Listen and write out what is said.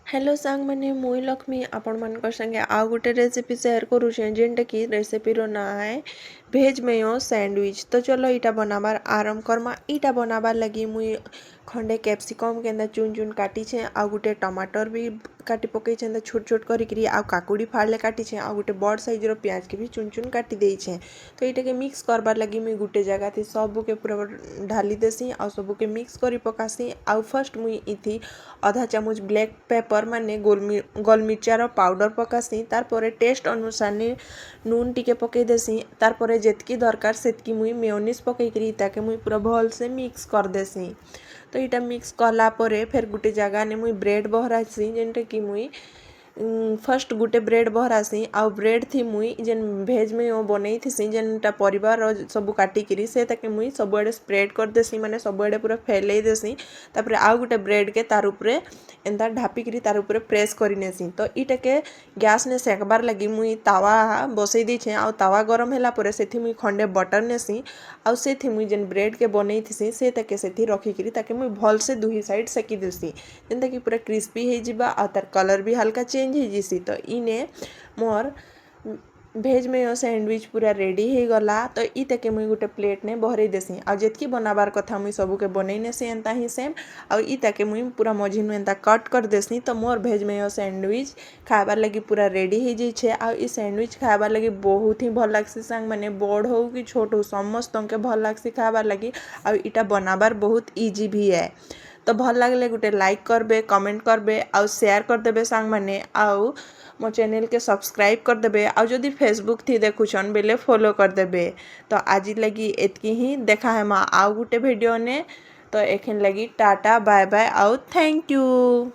Hello सांग मैंने मुई लक्ष्मी आपण मान संगे आउ गोटे रेसिपी शेयर करुचे जेनटा कि रेसिपीर ना है भेज मेयो सैंडविच। तो चलो इटा बनाबार आरंभ करमा। इटा बनाबार लगी मुई खंडे कैप्सिकम के चुन चुन काटी छे, आ गोटे टमाटर भी काटी पकई छोट छोट करी आ काकुड़ी फाड़ले काटी छे, आ गोटे बड़ साइजर प्याज के भी चुन चुन काटी दे छे। तो इटा के मिक्स करबार लगी मुई गोटे जगह थी सबू के पूरा ढाली देसी आ सबू के मिक्स करी पकासी। आउ फर्स्ट मुई इथी आधा चामच ब्लैक पेपर माने गोलमिर्चार पाउडर पकासी। तार टेस्ट अनुसार नून टिके पकई देसी। तार जेतकी दरकार सेतकी मुई मेयोनीज पकईकरी ताके मुई पूरा भल से मिक्स कर देसी। तो इटा मिक्स कला परे फिर गोटे जगह ने मुई ब्रेड बहरासी जेनटा कि मुई फर्स्ट गोटे ब्रेड बहरासी। आउ ब्रेड थी मुई जेन भेज में बनई थी जेनटा परिवार सब काटिकी से ताके मुई सबुआड़े स्प्रेड कर देसी, माने सबुआड़े पूरा फैलई देसी। तापर आउ गोटे ब्रेड के तार उपरे एंता ढापिकी तार उपरे प्रेस कर नेसी। तो इटा के गैस ने सेकबार लगी मुई तावा बसई दी। आउ तावा गरम होला परे सेथि मुई खंडे बटर नेसी। आउ सेथि मुई जेन ब्रेड के बनई थी से ताके सेथि रखिकी ताके मुई भल से दुही साइड सेकी देसी जेनता कि पूरा क्रिस्पी हो जिबा आ तार कलर भी हल्का चेंज हो जिसी। तो इने मोर भेज में सैंडविच पूरा रेडी हो गला। तो ई ताके मुई गोटे प्लेट ने बहरई देसी। आ जेतकी बनाबार कथा मुई सबू के बनई नेसी एंता ही सेम। आ ई ताके मुई पूरा मझिन एंता कट कर देसी। तो मोर भेज में सैंडविच खाबार लगी पूरा रेडी हो जाइए। आ ई सैंडविच खाबार लगी बहुत ही भल लागसी सांग, माने बड़ हो कि छोट हो समस्त के भल लागसी खाबार लगी। आ इटा बनाबार बहुत इजी भी है। तो भल लगले गोटे लाइक करबे, कमेंट करबे, आउ शेयर कर देबे सांग माने। आउ मो चैनल के सब्सक्राइब कर देबे। आउ जदि फेसबुक थी देखुछन बेले फॉलो कर देबे। तो आज लगी एतकी ही देखा है आउ गोटे वीडियो ने। तो एखन लगी टाटा बाय बाय आउ थैंक यू।